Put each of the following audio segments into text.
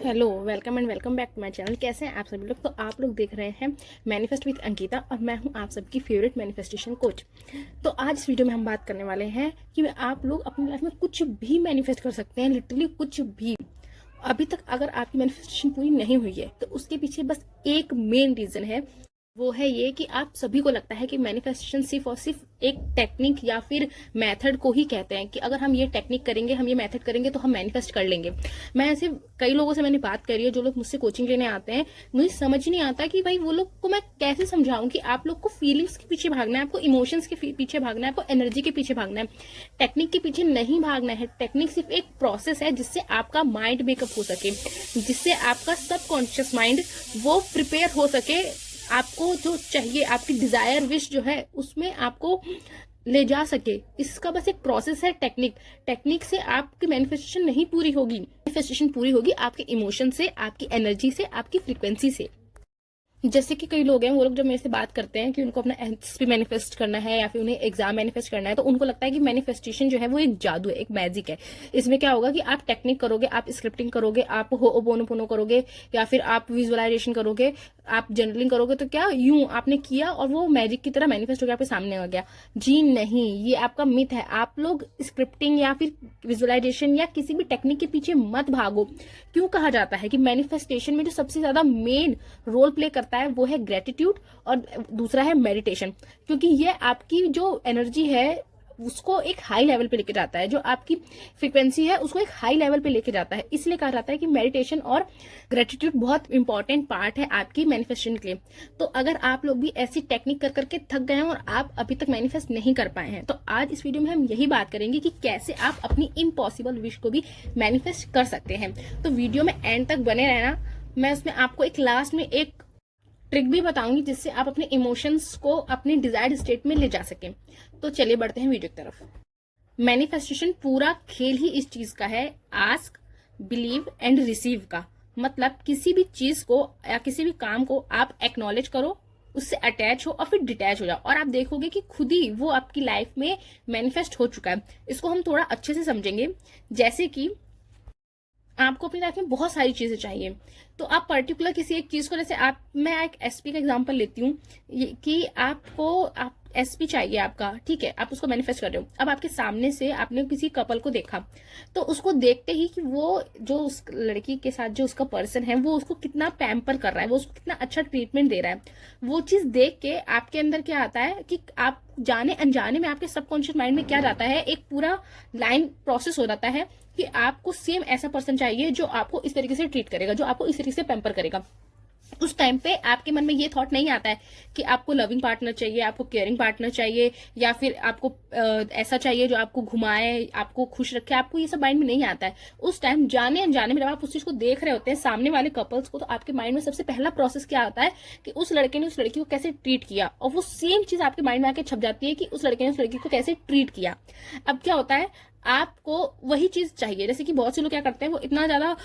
Hello, welcome and welcome back to my channel. कैसे हैं आप सभी लोग। तो आप लोग देख रहे हैं मैनिफेस्ट विद अंकिता और मैं हूं आप सबकी फेवरेट मैनिफेस्टेशन कोच। तो आज इस वीडियो में हम बात करने वाले हैं कि आप लोग अपनी लाइफ में कुछ भी मैनिफेस्ट कर सकते हैं, लिटरली कुछ भी। अभी तक अगर आपकी मैनिफेस्टेशन पूरी नहीं हुई है तो उसके पीछे बस एक मेन रीजन है, वो है ये कि आप सभी को लगता है कि मैनिफेस्टेशन सिर्फ और सिर्फ एक टेक्निक या फिर मेथड को ही कहते हैं कि अगर हम ये टेक्निक करेंगे, हम ये मेथड करेंगे तो हम मैनिफेस्ट कर लेंगे। मैं ऐसे कई लोगों से मैंने बात करी है जो लोग मुझसे कोचिंग लेने आते हैं, मुझे समझ नहीं आता कि भाई वो लोग को मैं कैसे समझाऊं कि आप लोग को फीलिंग्स के पीछे भागना है, आपको इमोशंस के पीछे भागना है, आपको एनर्जी के पीछे भागना है, टेक्निक के पीछे नहीं भागना है। टेक्निक सिर्फ एक प्रोसेस है जिससे आपका माइंड मेकअप हो सके, जिससे आपका सबकॉन्शियस माइंड वो प्रिपेयर हो सके, आपको जो चाहिए, आपकी डिजायर विश जो है उसमें आपको ले जा सके। इसका बस एक प्रोसेस है टेक्निक से आपकी मैनिफेस्टेशन नहीं पूरी होगी। मैनिफेस्टेशन पूरी होगी आपके इमोशन से, आपकी एनर्जी से, आपकी फ्रीक्वेंसी से। जैसे कि कई लोग हैं, वो लोग जब मेरे से बात करते हैं कि उनको अपना एचपी मैनिफेस्ट करना है या फिर उन्हें एग्जाम मैनिफेस्ट करना है, तो उनको लगता है कि मैनिफेस्टेशन जो है वो एक जादू है, एक मैजिक है। इसमें क्या होगा कि आप टेक्निक करोगे, आप स्क्रिप्टिंग करोगे, आप होओपोनोपोनो करोगे या फिर आप विजुअलाइजेशन करोगे, आप जर्नलिंग करोगे, तो क्या यूं आपने किया और वो मैजिक की तरह मैनिफेस्ट होकर आपके सामने आ गया। जी नहीं, ये आपका मिथ है। आप लोग स्क्रिप्टिंग या फिर विजुअलाइजेशन या किसी भी टेक्निक के पीछे मत भागो। क्यों कहा जाता है कि मैनिफेस्टेशन में जो सबसे ज्यादा मेन रोल प्ले करता है वो है ग्रेटिट्यूड और दूसरा है मेडिटेशन, क्योंकि ये आपकी जो एनर्जी है उसको एक हाई लेवल पे लेके जाता है, जो आपकी फ्रीक्वेंसी है उसको एक हाई लेवल पे लेके जाता है। इसलिए कहा जाता है कि मेडिटेशन और ग्रेटिट्यूड बहुत इंपॉर्टेंट पार्ट है आपकी मैनिफेस्टेशन के लिए। तो अगर आप लोग भी ऐसी टेक्निक कर करके थक गए हैं और आप अभी तक मैनिफेस्ट नहीं कर पाए हैं, तो आज इस वीडियो में हम यही बात करेंगे कि कैसे आप अपनी इम्पॉसिबल विश को भी मैनिफेस्ट कर सकते हैं। तो वीडियो में एंड तक बने रहना। मैं उसमें आपको एक लास्ट में एक ट्रिक भी बताऊंगी जिससे आप अपने इमोशंस को अपनी डिजायर्ड स्टेट में ले जा सकें। तो चलिए बढ़ते हैं वीडियो की तरफ। मैनिफेस्टेशन पूरा खेल ही इस चीज का है, आस्क, बिलीव एंड रिसीव का। मतलब किसी भी चीज को या किसी भी काम को आप एक्नॉलेज करो, उससे अटैच हो और फिर डिटैच हो जाओ, और आप देखोगे कि खुद ही वो आपकी लाइफ में मैनिफेस्ट हो चुका है। इसको हम थोड़ा अच्छे से समझेंगे। जैसे कि आपको अपनी लाइफ में बहुत सारी चीजें चाहिए, तो आप पर्टिकुलर किसी एक चीज को, जैसे मैं एक एसपी का एग्जांपल लेती हूँ कि आप एसपी चाहिए आपका, ठीक है, आप उसको मैनिफेस्ट कर रहे हो। अब आपके सामने से आपने किसी कपल को देखा, तो उसको देखते ही कि वो जो उस लड़की के साथ जो उसका पर्सन है वो उसको कितना पैम्पर कर रहा है, वो उसको कितना अच्छा ट्रीटमेंट दे रहा है, वो चीज देख के आपके अंदर क्या आता है कि आप जाने अनजाने में आपके सबकॉन्शियस माइंड में क्या जाता है, एक पूरा लाइन प्रोसेस हो जाता है कि आपको सेम ऐसा पर्सन चाहिए जो आपको इस तरीके से ट्रीट करेगा, जो आपको इस तरीके से पैम्पर करेगा। उस टाइम पे आपके मन में ये थॉट नहीं आता है कि आपको लविंग पार्टनर चाहिए, आपको केयरिंग पार्टनर चाहिए, या फिर आपको ऐसा चाहिए जो आपको घुमाए, आपको खुश रखे। आपको ये सब माइंड में नहीं आता है। उस टाइम जाने अनजाने में जब आप उस चीज को देख रहे होते हैं सामने वाले कपल्स को, तो आपके माइंड में सबसे पहला प्रोसेस क्या आता है कि उस लड़के ने उस लड़की को कैसे ट्रीट किया, और वो सेम चीज आपके माइंड में आके छप जाती है कि उस लड़के ने उस लड़की को कैसे ट्रीट किया। अब क्या होता है, आपको वही चीज चाहिए। जैसे कि बहुत से लोग क्या करते हैं, वो इतना ज्यादा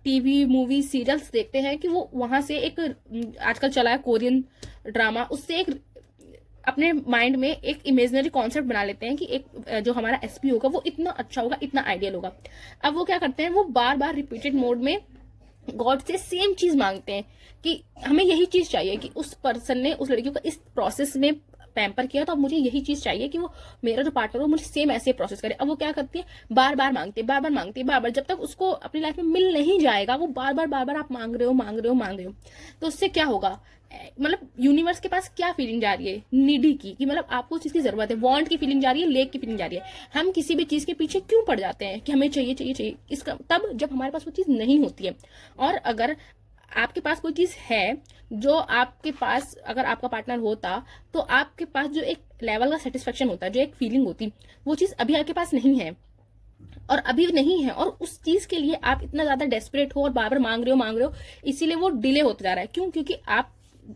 टीवी मूवी सीरियल्स देखते हैं कि वो वहां से एक आजकल चला है कोरियन ड्रामा, उससे एक अपने माइंड में एक इमेजिनरी कॉन्सेप्ट बना लेते हैं कि एक जो हमारा एसपी होगा वो इतना अच्छा होगा, इतना आइडियल होगा। अब वो क्या करते हैं, वो बार बार रिपीटेड मोड में गॉड से सेम चीज मांगते हैं कि हमें यही चीज चाहिए कि उस पर्सन ने उस लड़की को इस प्रोसेस में पैम्पर किया, तो अब मुझे यही चीज चाहिए कि वो मेरा जो पार्टनर हो मुझे सेम ऐसे प्रोसेस करे। अब वो क्या करती है, बार बार मांगती है, बार बार मांगती है, बार बार, जब तक उसको अपनी लाइफ में मिल नहीं जाएगा, वो बार बार आप मांग रहे हो। तो उससे क्या होगा, मतलब यूनिवर्स के पास क्या फीलिंग जा रही है, नीडी की, कि मतलब आपको उस चीज की जरूरत है, वांट की फीलिंग जा रही है, लेक की फीलिंग जा रही है। हम किसी भी चीज के पीछे क्यों पड़ जाते हैं कि हमें चाहिए, इसका तब जब हमारे पास वो चीज नहीं होती है। और अगर आपके पास कोई चीज है जो आपके पास, अगर आपका पार्टनर होता, तो आपके पास जो एक लेवल का सेटिस्फेक्शन होता है, जो एक फीलिंग होती, वो चीज अभी आपके पास नहीं है, और अभी नहीं है, और उस चीज के लिए आप इतना ज्यादा डेस्परेट हो और बार बार मांग रहे हो, इसीलिए वो डिले होता जा रहा है। क्यों? क्योंकि आप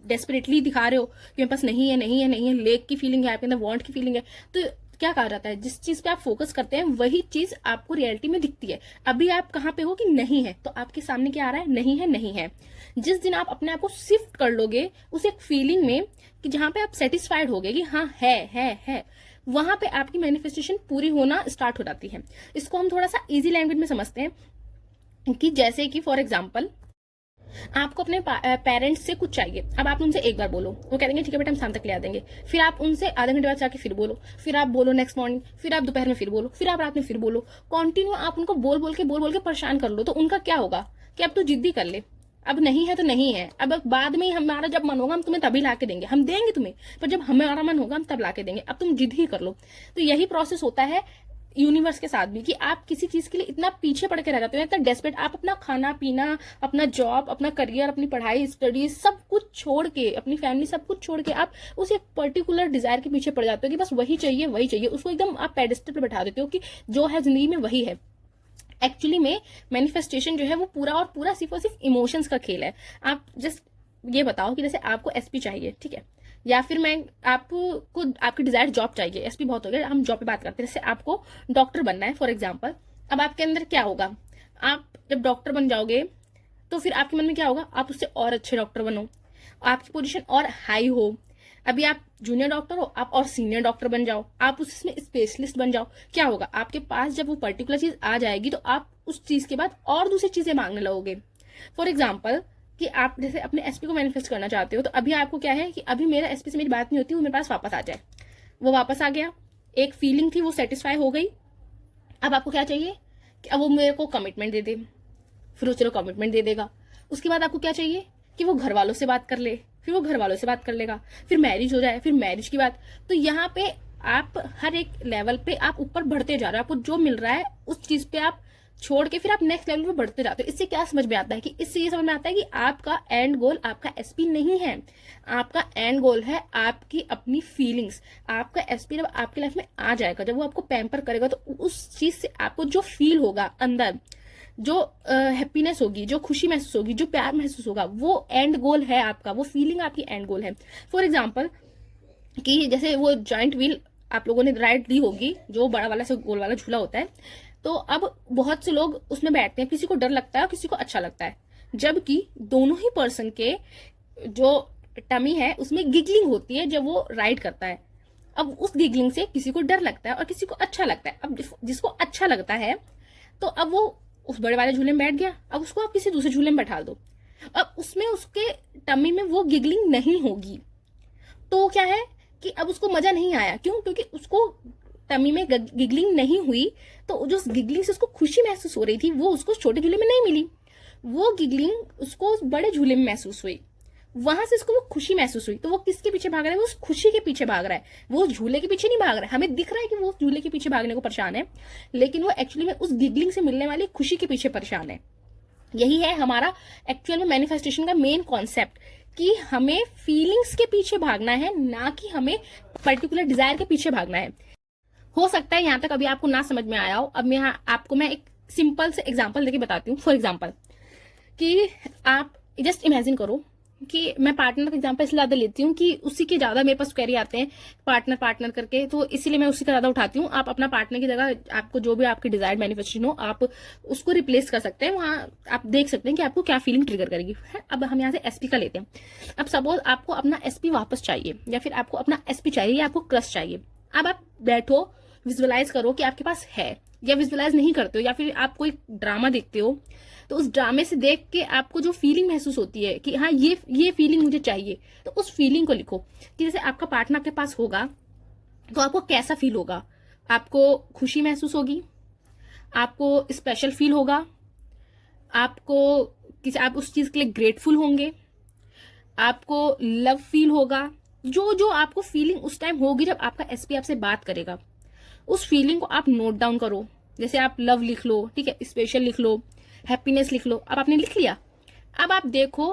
डेस्परेटली दिखा रहे हो कि मेरे पास नहीं है, लेक की फीलिंग है, आपके अंदर वांट की फीलिंग है। तो क्या कहा जाता है, जिस चीज पे आप फोकस करते हैं वही चीज आपको रियलिटी में दिखती है। अभी आप कहाँ पे हो कि नहीं है, तो आपके सामने क्या आ रहा है, नहीं है। जिस दिन आप अपने आप को शिफ्ट कर लोगे उस एक फीलिंग में कि जहां पे आप सेटिस्फाइड होगे कि हाँ है, वहां पे आपकी मैनिफेस्टेशन पूरी होना स्टार्ट हो जाती है। इसको हम थोड़ा सा इजी लैंग्वेज में समझते हैं। कि जैसे कि फॉर एग्जाम्पल आपको अपने पेरेंट्स से कुछ चाहिए, अब आप उनसे एक बार बोलो, वो कह देंगे ठीक है बेटा हम शाम तक ले आ देंगे, फिर आप उनसे आधे घंटे बाद जाके फिर बोलो, फिर आप बोलो नेक्स्ट मॉर्निंग, फिर आप दोपहर में फिर बोलो, फिर आप रात में फिर बोलो, कंटिन्यू आप उनको बोल बोल के परेशान कर लो। तो उनका क्या होगा कि अब तो जिद्दी कर ले, अब नहीं है तो नहीं है, अब बाद में हमारा जब मन होगा हम तुम्हें तभी ला के देंगे, हम देंगे तुम्हें, पर जब हमारा मन होगा हम तब ला के देंगे, अब तुम जिद ही कर लो। तो यही प्रोसेस होता है यूनिवर्स के साथ भी, कि आप किसी चीज के लिए इतना पीछे पड़ के रह जाते हो, इतना डेस्परेट, आप अपना खाना पीना, अपना जॉब, अपना करियर, अपनी पढ़ाई स्टडीज सब कुछ छोड़ के, अपनी फैमिली सब कुछ छोड़ के आप उस एक पर्टिकुलर डिजायर के पीछे पड़ जाते हो कि बस वही चाहिए वही चाहिए, उसको एकदम आप पेडिस्टल पे बैठा देते हो कि जो है जिंदगी में वही है। एक्चुअली में मैनिफेस्टेशन जो है वो पूरा और पूरा सिर्फ और सिर्फ इमोशंस का खेल है। आप जस्ट ये बताओ कि जैसे आपको एसपी चाहिए, ठीक है, या फिर मैं आपको आपकी डिजायर जॉब चाहिए, एसपी बहुत हो गया, हम जॉब पे बात करते हैं, जैसे आपको डॉक्टर बनना है फॉर एग्जाम्पल। अब आपके अंदर क्या होगा, आप जब डॉक्टर बन जाओगे तो फिर आपके मन में क्या होगा, आप उससे और अच्छे डॉक्टर बनो, आपकी पोजीशन और हाई हो। अभी आप जूनियर डॉक्टर हो, आप और सीनियर डॉक्टर बन जाओ, आप उसमें स्पेशलिस्ट बन जाओ। क्या होगा, आपके पास जब वो पर्टिकुलर चीज आ जाएगी तो आप उस चीज के बाद और दूसरी चीजें मांगने लगोगे। फॉर एग्जाम्पल कि आप जैसे अपने एसपी को मैनिफेस्ट करना चाहते हो, तो अभी आपको क्या है कि अभी मेरा एसपी से मेरी बात नहीं होती, वो मेरे पास वापस आ जाए। वो वापस आ गया, एक फीलिंग थी वो सेटिस्फाई हो गई। अब आपको क्या चाहिए कि अब वो मेरे को कमिटमेंट दे दे, फिर वो चलो कमिटमेंट दे देगा। उसके बाद आपको क्या चाहिए कि वो घर वालों से बात कर ले, फिर वो घर वालों से बात कर लेगा, फिर मैरिज हो जाए, फिर मैरिज की बात। तो यहाँ पे आप हर एक लेवल पे आप ऊपर बढ़ते जा रहे हो, आपको जो मिल रहा है उस चीज पे आप छोड़ के फिर आप नेक्स्ट लेवल पे बढ़ते जाते हो। इससे क्या समझ में आता है कि इससे ये समझ में आता है कि आपका एंड गोल आपका एसपी नहीं है, आपका एंड गोल है आपकी अपनी फीलिंग्स। आपका एसपी जब आपकी लाइफ में आ जाएगा, जब वो आपको पैम्पर करेगा, तो उस चीज से आपको जो फील होगा अंदर, जो हैप्पीनेस होगी, जो खुशी महसूस होगी, जो प्यार महसूस होगा, वो एंड गोल है आपका, वो फीलिंग आपकी एंड गोल है। फॉर एग्जाम्पल कि जैसे वो जॉइंट व्हील आप लोगों ने राइड दी होगी, जो बड़ा वाला से गोल वाला झूला होता है, तो अब बहुत से लोग उसमें बैठते हैं, किसी को डर लगता है और किसी को अच्छा लगता है, जबकि दोनों ही पर्सन के जो टमी है उसमें गिगलिंग होती है जब वो राइड करता है। अब उस गिगलिंग से किसी को डर लगता है और किसी को अच्छा लगता है। अब जिसको अच्छा लगता है तो अब वो उस बड़े वाले झूले में बैठ गया, अब उसको आप किसी दूसरे झूले में बैठा दो, अब उसमें उसके टमी में वो गिगलिंग नहीं होगी। तो क्या है कि अब उसको मजा नहीं आया, क्यों, क्योंकि उसको टमी में गिगलिंग नहीं हुई, तो जो गिगलिंग से उसको खुशी महसूस हो रही थी वो उसको छोटे झूले में नहीं मिली, वो गिगलिंग उसको बड़े झूले में महसूस हुई, वहां से उसको वो खुशी महसूस हुई। तो वो किसके पीछे भाग रहा है, वो उस खुशी के पीछे भाग रहा है, वो झूले के पीछे नहीं भाग रहा है। हमें दिख रहा है कि वो झूले के पीछे भागने को परेशान है, लेकिन वो एक्चुअली में उस गिगलिंग से मिलने वाली खुशी के पीछे परेशान है। यही है हमारा एक्चुअल में मैनिफेस्टेशन का मेन कॉन्सेप्ट, कि हमें फीलिंग्स के पीछे भागना है, ना कि हमें पर्टिकुलर डिजायर के पीछे भागना है। हो सकता है यहाँ तक अभी आपको ना समझ में आया हो। अब मैं एक सिंपल से एग्जांपल देके बताती हूँ। फॉर एग्जांपल कि आप जस्ट इमेजिन करो कि मैं पार्टनर का एग्जांपल इसलिए ज्यादा लेती हूँ कि उसी के ज्यादा मेरे पास क्वेरी आते हैं पार्टनर पार्टनर करके, तो इसीलिए मैं उसी का ज्यादा उठाती हूँ। आप अपना पार्टनर की जगह आपको जो भी आपकी डिजायर्ड मैनिफेस्टेशन हो आप उसको रिप्लेस कर सकते हैं, वहां आप देख सकते हैं कि आपको क्या फीलिंग ट्रिगर करेगी। अब हम यहाँ से एसपी का लेते हैं। अब सपोज आपको अपना एसपी वापस चाहिए, या फिर आपको अपना एसपी चाहिए, या आपको क्रश चाहिए। अब आप बैठो, विजुअलाइज करो कि आपके पास है, या विजुअलाइज नहीं करते हो, या फिर आप कोई ड्रामा देखते हो, तो उस ड्रामे से देख के आपको जो फीलिंग महसूस होती है कि हाँ ये फीलिंग मुझे चाहिए, तो उस फीलिंग को लिखो कि जैसे आपका पार्टनर आपके पास होगा तो आपको कैसा फील होगा। आपको खुशी महसूस होगी, आपको स्पेशल फील होगा, आपको किसी आप उस चीज के लिए ग्रेटफुल होंगे, आपको लव फील होगा। जो जो आपको फीलिंग उस टाइम होगी जब आपका एसपी आपसे बात करेगा, उस फीलिंग को आप नोट डाउन करो। जैसे आप लव लिख लो, ठीक है, स्पेशल लिख लो, हैप्पीनेस लिख लो। अब आपने लिख लिया, अब आप देखो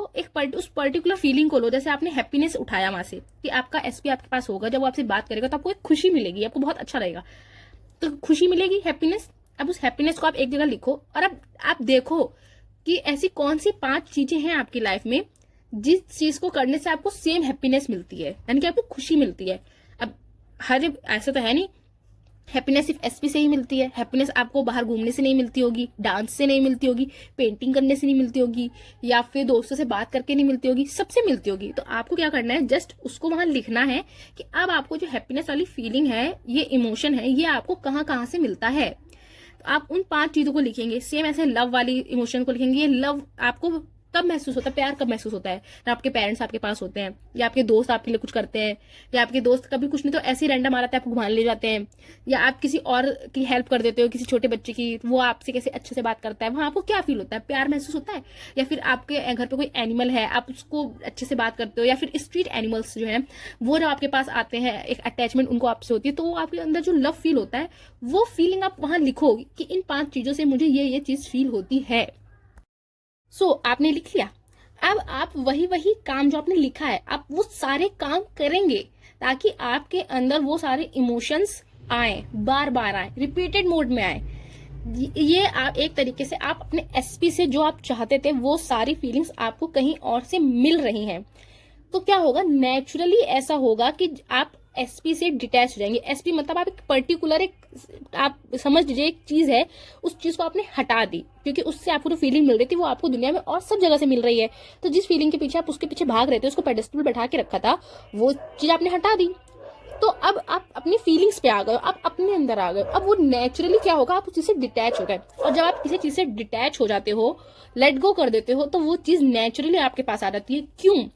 उस पर्टिकुलर फीलिंग को लो। जैसे आपने हैप्पीनेस उठाया वहां से कि आपका एसपी आपके पास होगा, जब वो आपसे बात करेगा तो आपको एक खुशी मिलेगी, आपको बहुत अच्छा रहेगा, तो खुशी मिलेगी, हैप्पीनेस। अब उस हैप्पीनेस को आप एक जगह लिखो, और अब आप देखो कि ऐसी कौन सी 5 चीजें हैं आपकी लाइफ में जिस चीज को करने से आपको सेम हैप्पीनेस मिलती है, यानी कि आपको खुशी मिलती है। अब हर ऐसा तो है नहीं हैप्पीनेस सिर्फ एसपी से ही मिलती है। हैप्पीनेस आपको बाहर घूमने से नहीं मिलती होगी, डांस से नहीं मिलती होगी, पेंटिंग करने से नहीं मिलती होगी, या फिर दोस्तों से बात करके नहीं मिलती होगी, सबसे मिलती होगी। तो आपको क्या करना है, जस्ट उसको वहां लिखना है कि अब आपको जो हैप्पीनेस वाली फीलिंग है, ये इमोशन है, ये आपको कहाँ कहाँ से मिलता है। तो आप उन 5 चीजों को लिखेंगे। सेम ऐसे लव वाली इमोशन को लिखेंगे। ये लव आपको कब महसूस होता है, प्यार कब महसूस होता है, जब आपके पेरेंट्स आपके पास होते हैं, या आपके दोस्त आपके लिए कुछ करते हैं, या आपके दोस्त कभी कुछ नहीं तो ऐसे ही रैंडम आ जाते हैं, आपको घुमाने ले जाते हैं, या आप किसी और की हेल्प कर देते हो, किसी छोटे बच्चे की, वो आपसे कैसे अच्छे से बात करता है, वहां आपको क्या फील होता है, प्यार महसूस होता है। या फिर आपके घर पे कोई एनिमल है, आप उसको अच्छे से बात करते हो, या फिर स्ट्रीट एनिमल्स जो है वो जब आपके पास आते हैं, एक अटैचमेंट उनको आपसे होती है, तो वो आपके अंदर जो लव फील होता है वो फीलिंग आप वहां लिखो कि इन 5 चीजों से मुझे ये चीज फील होती है। आपने लिख लिया। अब आप वही काम जो आपने लिखा है आप वो सारे काम करेंगे ताकि आपके अंदर वो सारे इमोशंस आए, बार बार आए, रिपीटेड मोड में आए। ये आप एक तरीके से आप अपने एसपी से जो आप चाहते थे वो सारी फीलिंग्स आपको कहीं और से मिल रही हैं। तो क्या होगा, नेचुरली ऐसा होगा कि आप एसपी से डिटैच हो जाएंगे। एसपी मतलब आप एक पर्टिकुलर एक आप समझ लीजिए एक चीज है, उस चीज को आपने हटा दी क्योंकि उससे आपको जो फीलिंग मिल रही थी वो आपको दुनिया में और सब जगह से मिल रही है। तो जिस फीलिंग के पीछे आप उसके पीछे भाग रहे थे, उसको पेडेस्टल बैठा के रखा था, वो चीज आपने हटा दी। तो अब आप अपनी फीलिंग्स पे आ गए, आप अपने अंदर आ गए। अब वो नेचुरली क्या होगा, आप उस चीज से डिटैच हो गए। और जब आप किसी चीज से डिटैच हो जाते हो, लेट गो कर देते हो, तो वो चीज नेचुरली आपके पास आ जाती है। क्यों?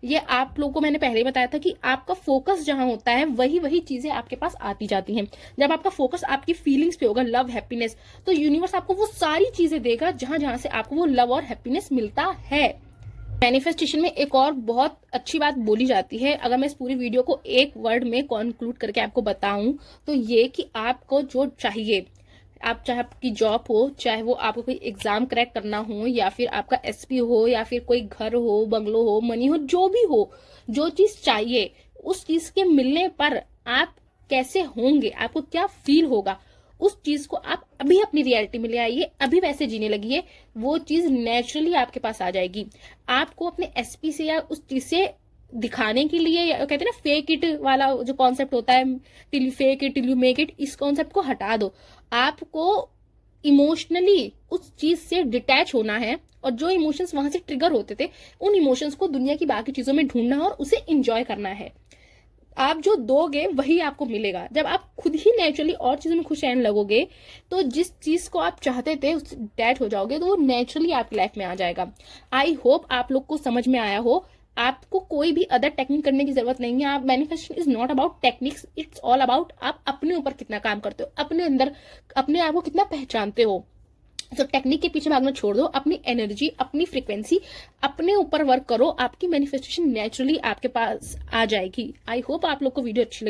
ये आप लोगों को मैंने पहले ही बताया था कि आपका फोकस जहां होता है वही चीजें आपके पास आती जाती हैं। जब आपका फोकस आपकी फीलिंग्स पे होगा, लव, हैप्पीनेस, तो यूनिवर्स आपको वो सारी चीजें देगा जहां जहां से आपको वो लव और हैप्पीनेस मिलता है। मैनिफेस्टेशन में एक और बहुत अच्छी बात बोली जाती है, अगर मैं इस पूरी वीडियो को एक वर्ड में कंक्लूड करके आपको बताऊं तो ये कि आपको जो चाहिए, आप चाहे आपकी जॉब हो, चाहे वो आपको कोई एग्जाम क्रैक करना हो, या फिर आपका एसपी हो, या फिर कोई घर हो, बंगलो हो, मनी हो, जो भी हो, जो चीज चाहिए उस चीज के मिलने पर आप कैसे होंगे, आपको क्या फील होगा, उस चीज को आप अभी अपनी रियलिटी में ले आइए, अभी वैसे जीने लगिए, वो चीज नेचुरली आपके पास आ जाएगी। आपको अपने एसपी से या उस चीज से दिखाने के लिए, या कहते हैं ना फेक इट वाला जो कॉन्सेप्ट होता है, till you fake it till you make it, इस कॉन्सेप्ट को हटा दो। आपको इमोशनली उस चीज से डिटैच होना है, और जो इमोशंस वहां से ट्रिगर होते थे उन इमोशंस को दुनिया की बाकी चीजों में ढूंढना है और उसे इंजॉय करना है। आप जो दोगे वही आपको मिलेगा। जब आप खुद ही नेचुरली और चीजों में खुश रहने लगोगे, तो जिस चीज को आप चाहते थे उससे डिटैच हो जाओगे, तो वो नेचुरली आपकी लाइफ में आ जाएगा। आई होप आप लोग को समझ में आया हो। आपको कोई भी अदर टेक्निक करने की जरूरत नहीं है। आप manifestation is not about techniques, it's all about आप अपने ऊपर कितना काम करते हो, अपने अंदर अपने आप को कितना पहचानते हो। तो टेक्निक के पीछे भागना छोड़ दो, अपनी एनर्जी, अपनी फ्रीक्वेंसी, अपने ऊपर वर्क करो, आपकी मैनिफेस्टेशन नेचुरली आपके पास आ जाएगी। आई होप आप लोग को वीडियो अच्छी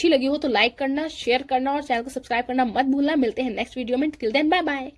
लगी हो तो लाइक करना, शेयर करना और चैनल को सब्सक्राइब करना मत भूलना। मिलते हैं नेक्स्ट वीडियो में, टिल देन बाय बाय।